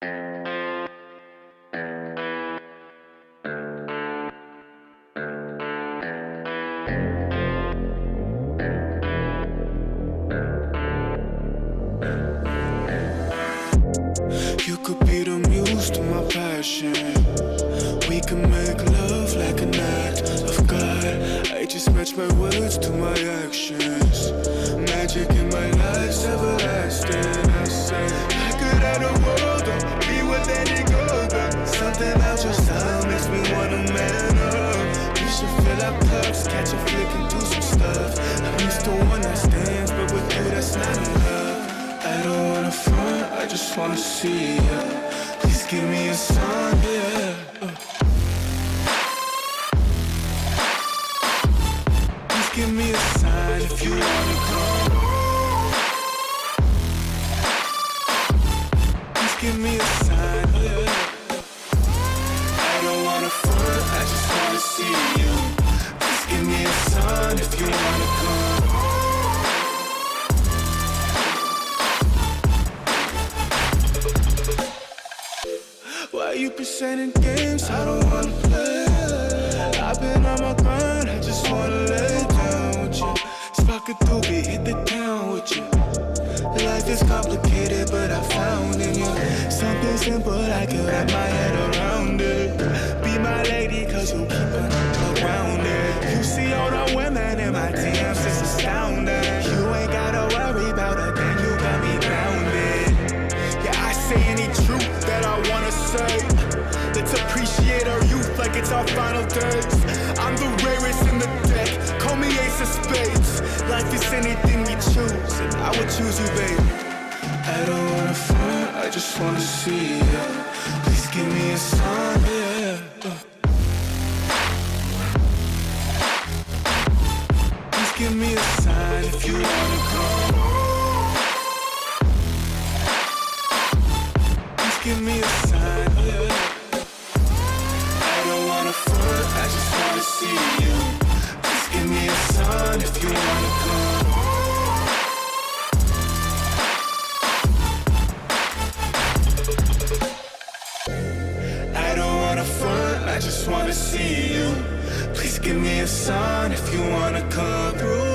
You could be the muse to my passion. We can make love like an act of God. I just match my words to my actions. Magic in my life's everlasting. I say I could have the world, don't be with any girl, but something about your style makes me wanna man up. We should fill our cups, catch a flick and do some stuff. I'm used to one night stands, but with you that's not enough. I don't wanna front, I just wanna see ya. Please give me a sign, yeah. Please give me a sign if you wanna come. Please give me a sign, yeah. I don't wanna front, I just wanna see you. Please give me a sign if you wanna come. Why you presenting games I don't wanna play? I've been on my grind, I just wanna lay down with you. Spark a doobie, hit the town with you. Life is complicated, but I found in you something simple, I can wrap my head around it. Be my lady, cause you keep it around it. You see all the women in my DMs, it's astounding. You ain't gotta worry about a thing, you got me grounded. Yeah, I say any truth that I wanna say. Let's appreciate our youth like it's our final days. I'm the rarest in the deck, call me ace of spades. Life is anything we choose, and I would choose you, babe. I don't wanna front, I just wanna see ya. Please give me a sign, yeah. Please give me a sign if you wanna come. Please give me a sign, yeah. I don't wanna front, I just wanna see you. Please give me a sign if you wanna come. I don't wanna front, I just wanna see you. Please give me a sign if you wanna come through.